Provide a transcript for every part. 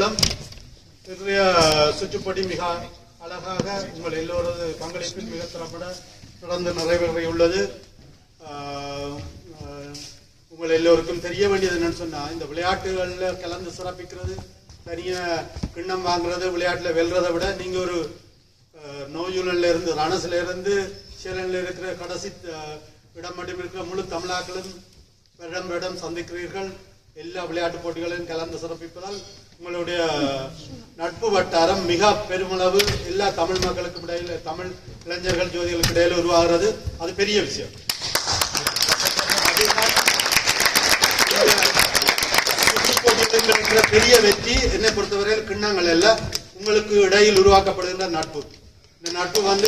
இருந்தாலும் இன்றைய சுற்றுப்படி மிக அழகாக உங்கள் எல்லோரது பங்களிப்பில் மிக திறப்பட தொடர்ந்து நிறைவேறியுள்ளது. உங்கள் எல்லோருக்கும் தெரிய வேண்டியது என்னன்னு சொன்னா, இந்த விளையாட்டுகளில் கலந்து சிறப்பிக்கிறது, தனியா கிண்ணம் வாங்குறது, விளையாட்டுல வெல்றதை விட நீங்க ஒரு நோயூலன்ல இருந்து ரணஸ்ல இருந்து சேலன்ல இருக்கிற கடைசி இடம் மட்டும் இருக்கிற முழு தமிழாக்களும் வருடம் சந்திக்கிறீர்கள். எல்லா விளையாட்டு போட்டிகளையும் கலந்து சிறப்பிப்பதால் உங்களுடைய நட்பு வட்டாரம் மிக பெருமளவு எல்லா தமிழ் மக்களுக்கு இடையில, தமிழ் இளைஞர்கள் ஜோதிகளுக்கு இடையில உருவாகிறது. அது பெரிய விஷயம். பெரிய வெற்றி என்னை பொறுத்தவரையில் கிண்ணங்கள் அல்ல, உங்களுக்கு இடையில் உருவாக்கப்படுகின்ற நட்பு. இந்த நட்பு வந்து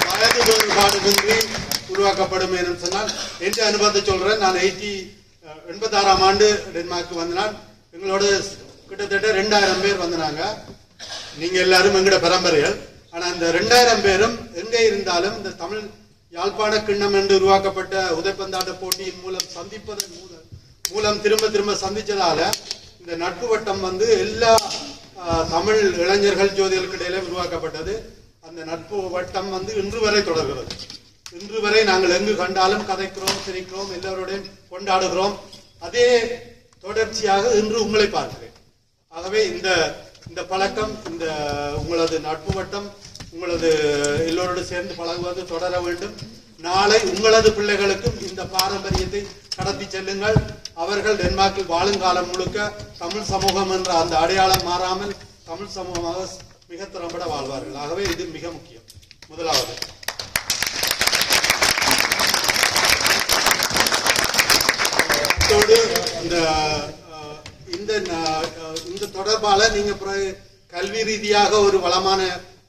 வயது வேறுபாடுமின்றி உருவாக்கப்படும் என்று சொன்னால், என்ற அனுபவத்தை சொல்றேன். நான் 86ஆம் ஆண்டு டென்மார்க்கு வந்தனால் எங்களோட கிட்டத்தட்ட 2000 பேர் வந்தாங்க. நீங்க எல்லாரும் எங்கட பரம்பரைகள். ஆனா இந்த 2000 பேரும் எங்கே இருந்தாலும் இந்த தமிழ் யாழ்ப்பாண கிண்ணம் என்று உருவாக்கப்பட்ட உதைப்பந்தாட்ட போட்டியின் மூலம் சந்திப்பதன் மூலம் திரும்ப சந்திச்சதால இந்த நட்பு வட்டம் வந்து எல்லா தமிழ் இளைஞர்கள் ஜோதிகளுக்கு இடையில உருவாக்கப்பட்டது. அந்த நட்பு வட்டம் வந்து இன்று வரை தொடர்கிறது. இன்று வரை நாங்கள் எங்கு கண்டாலும் கதைக்கிறோம், சிரிக்கிறோம், எல்லோருடையும் கொண்டாடுகிறோம். அதே தொடர்ச்சியாக இன்று உங்களை பார்க்கிறேன். ஆகவே இந்த பழக்கம், இந்த உங்களது நட்பு வட்டம், உங்களது எல்லோரோடு சேர்ந்து பழகுவது தொடர வேண்டும். நாளை உங்களது பிள்ளைகளுக்கும் இந்த பாரம்பரியத்தை கடத்தி செல்லுங்கள். அவர்கள் டென்மார்க்கில் வாழுங்காலம் முழுக்க தமிழ் சமூகம் என்ற அந்த அடையாளம் மாறாமல் தமிழ் சமூகமாக மிக திறம்பட வாழ்வார்கள். ஆகவே இது மிக முக்கியம். முதலாவது இந்த தொடர்பால நீங்க கல்வி ரீதியாக ஒரு வளமான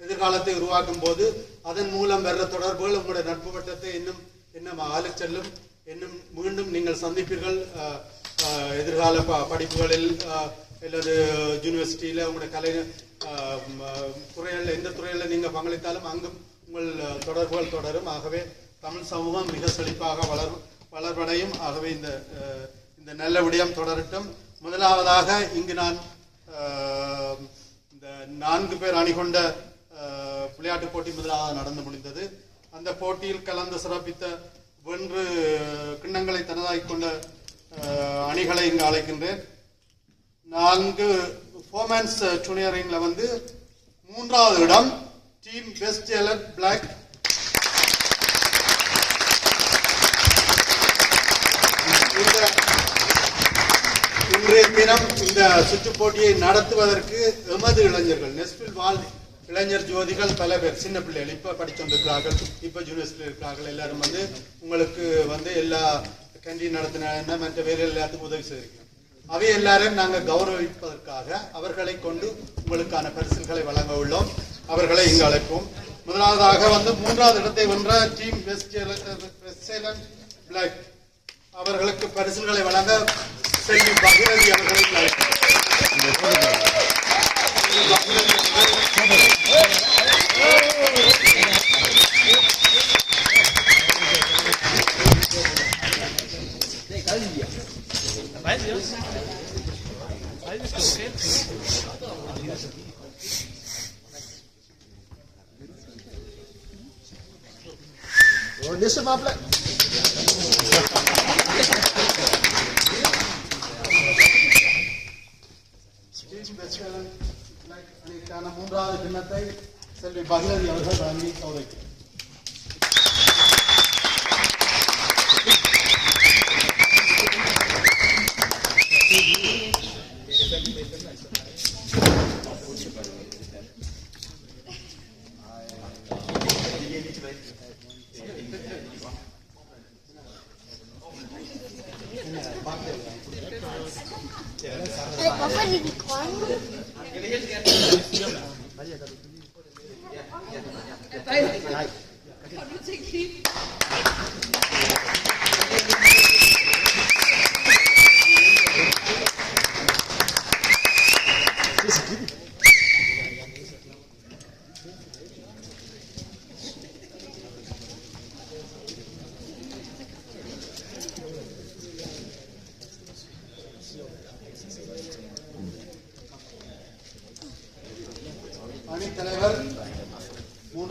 எதிர்காலத்தை உருவாக்கும் போது அதன் மூலம் வர்ற தொடர்புகள் உங்களுடைய நட்பு வட்டத்தை இன்னும் ஆளச் செல்லும். இன்னும் மீண்டும் நீங்கள் சந்திப்பீர்கள். எதிர்கால படிப்புகளில் அல்லது யூனிவர்சிட்டியில உங்களுடைய கலை துறைகளில் எந்த துறையில் நீங்க பங்களித்தாலும் அங்கும் உங்கள் தொடர்புகள் தொடரும். ஆகவே தமிழ் சமூகம் மிக செழிப்பாக வளர்வடையும். ஆகவே இந்த நல்ல விடயம் தொடரட்டும். முதலாவதாக இங்கு நான் இந்த 4 பேர் அணிகொண்ட விளையாட்டு போட்டி முதலாக நடந்து முடிந்தது. அந்த போட்டியில் கலந்து சிறப்பித்த வென்று கிண்ணங்களை தனதாகிக் கொண்ட அணிகளை இங்கு அழைக்கின்றேன். 4 ஃபோர்மேன்ஸ் ஜூனியரிங்ல வந்து 3வது இடம் டீம் பெஸ்ட் எலர் பிளாக். இன்றைய தினம் இந்த சுற்று போட்டியை நடத்துவதற்கு எமது இளைஞர்கள் நெஸ்பில் வாழ் இளைஞர் ஜோதிகள் பல பேர், சின்ன பிள்ளைகள் இப்ப படிச்சுருக்கிறார்கள், இப்ப யூனிவர்சிட்டியில் இருக்கிறார்கள். எல்லாரும் வந்து உங்களுக்கு வந்து எல்லா கேண்டீன் நடத்தின மற்ற வேறு எல்லாத்துக்கும் உதவி செய்திருக்கிறோம். அவை எல்லாரையும் நாங்கள் கௌரவிப்பதற்காக அவர்களை கொண்டு உங்களுக்கான பரிசுகளை வழங்க உள்ளோம். அவர்களை இங்கு அழைப்போம். முதலாவதாக வந்து 3வது இடத்தை வென்ற டீம் வெஸ்ட் பிளாக் அவர்களுக்கு பரிசுகளை வழங்க செல்வி பகிரதி அவர்களை அழைப்போம். Listen, Mapla. அணிக்கான 3வது கிண்ணத்தை செல்வி பகிரதி அவர்கள் வழங்கி சோதைக்கிறார்.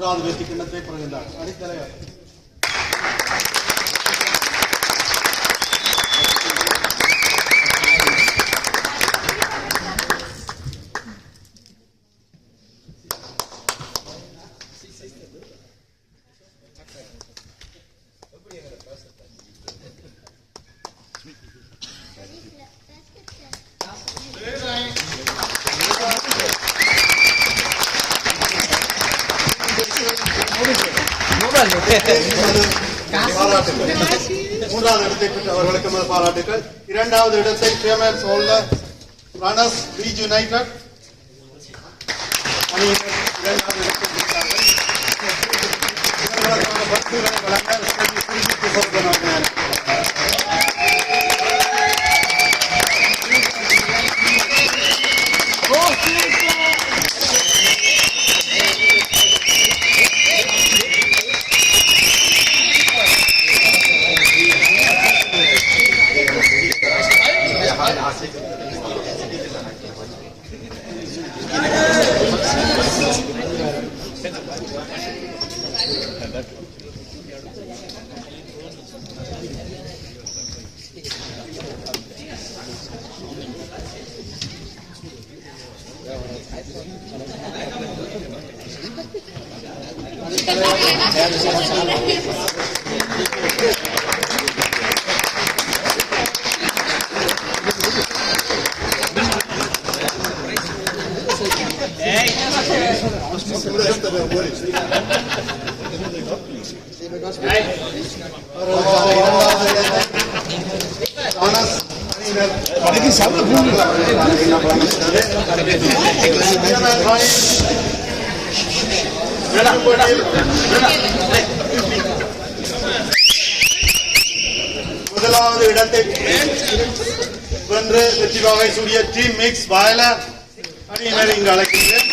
மூன்றாவது வெற்றி கிண்ணத்தை பெறுகின்றார். அணித்தலைவர் மூன்றாவது இடத்தை பெற்ற அவர்களுக்கு பாராட்டுகள். இரண்டாவது இடத்தை பேமெண்ட்ஸ் ஹோல்டர் ரனர்ஸ் லீஜ் யுனைடெட் அணியினர் இரண்டாவது இடத்தை பெற்றார்கள். இவர்களுக்கான பரிசுகளை வழங்க முதலாவது இடத்தை வென்று வெற்றி வாகை சூடிய டீம் மிக்ஸ் வயலர் அணியினர் இங்கு அழைக்கின்றேன்.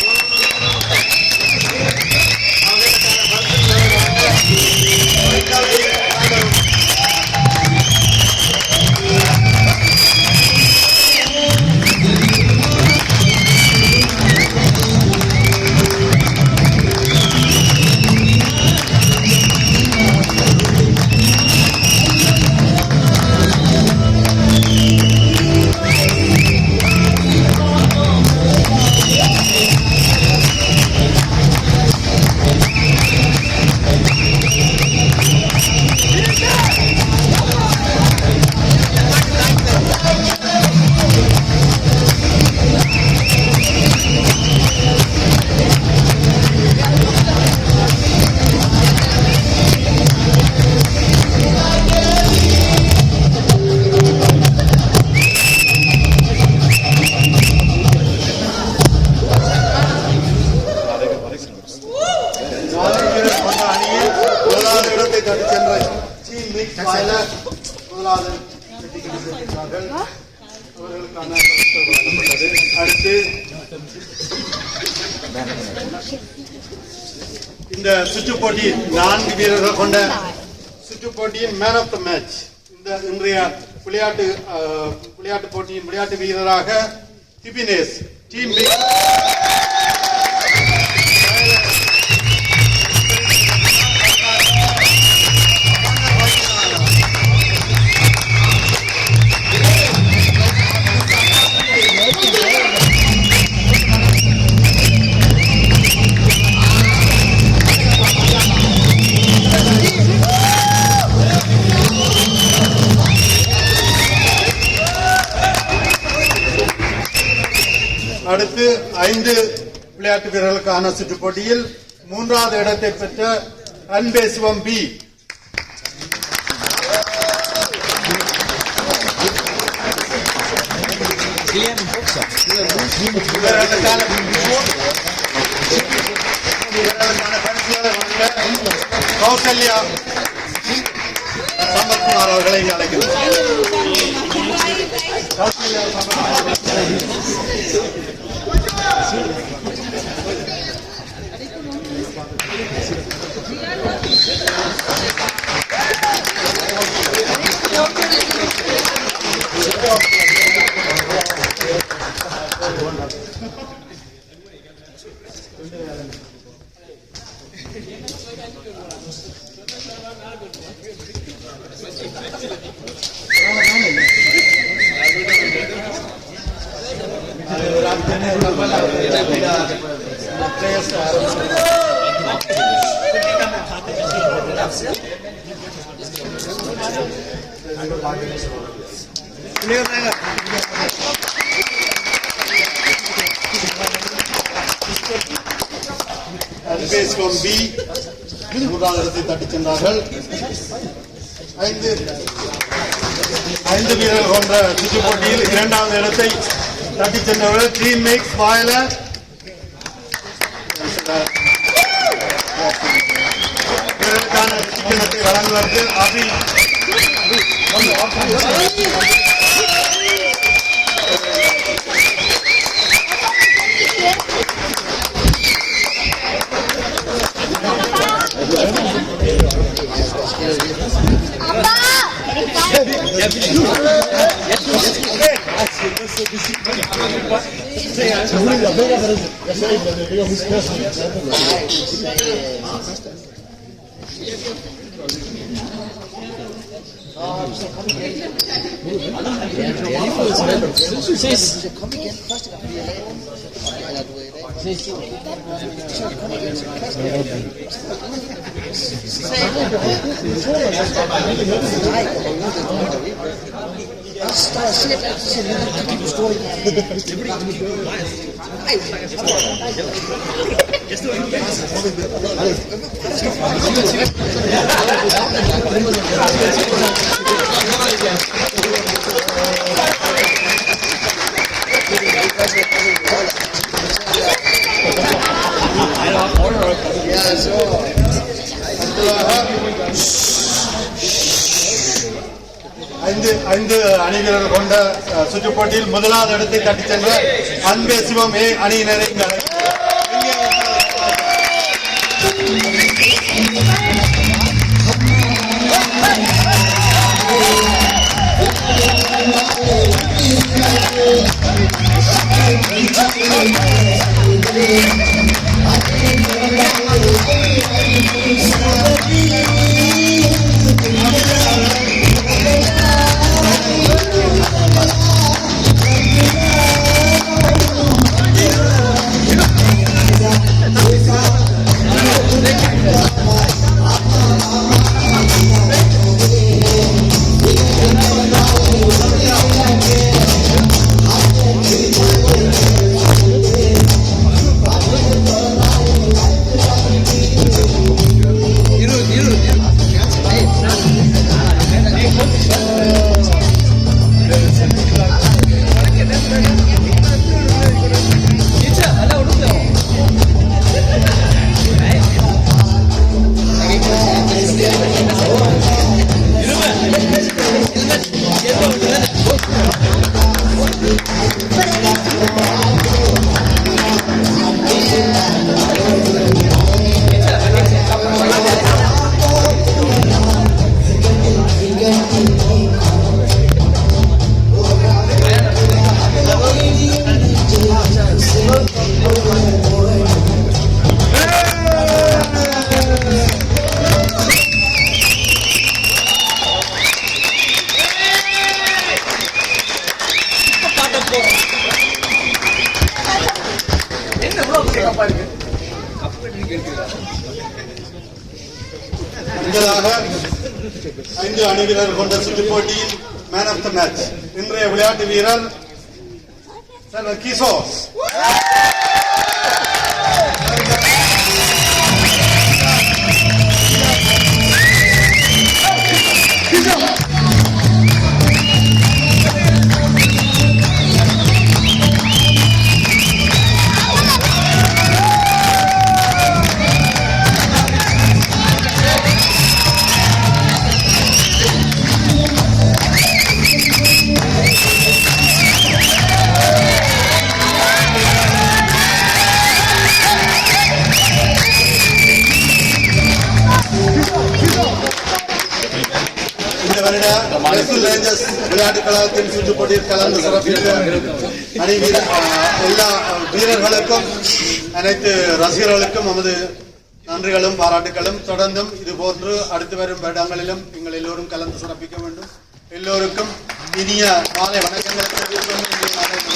இந்த சுற்று போட்டி 4 வீரர்கள் கொண்ட சுற்று போட்டியின் மேன் ஆஃப் த மேட்ச் இந்த இன்றைய விளையாட்டு போட்டியின் விளையாட்டு வீரராக திபினேஷ் டீம் அடுத்து 5 விளையாட்டு வீரர்களுக்கான சுற்று போட்டியில் 3வது இடத்தை பெற்ற அன்பே சிவம் பி கௌசல்யா சம்பத்குமார் அவர்களை அழைக்கிறோம். அன்பேஸ்வம் பி மூன்றாவது இடத்தை தட்டிச் சென்றார்கள். ஐந்து வீரர்கள் கொண்ட சுற்று போட்டியில் இரண்டாவது இடத்தை தட்டிச் சென்றவர்கள் டீம் மேக்ஸ் வாயிலர் இவர்களுக்கான சிக்கனத்தை வழங்குவதற்கு அபி ஐந்து அணி வீரர்கள் கொண்ட சுற்றுப் போட்டியில் முதலாவது இடத்தை தட்டிச் சென்ற அன்பே சிவம் ஏ அணியினரை ஐந்து அணி வீரர்கள் கொண்ட சுற்றுப் போட்டியில் மேன் ஆஃப் த மேட்ச் இன்றைய விளையாட்டு வீரர் கிஷோர். விளையாட்டு கழகத்தின் சுற்றுப் போட்டியில் கலந்து சிறப்பித்த அணி எல்லா வீரர்களுக்கும் அனைத்து ரசிகர்களுக்கும் நமது நன்றிகளும் பாராட்டுகளும். தொடர்ந்தும் இது போன்று அடுத்து வரும் வருடங்களிலும் நீங்கள் எல்லோரும் கலந்து சிறப்பிக்க வேண்டும். எல்லோருக்கும் இனிய மாலை வணக்கங்களை தெரிவித்துக் கொண்டு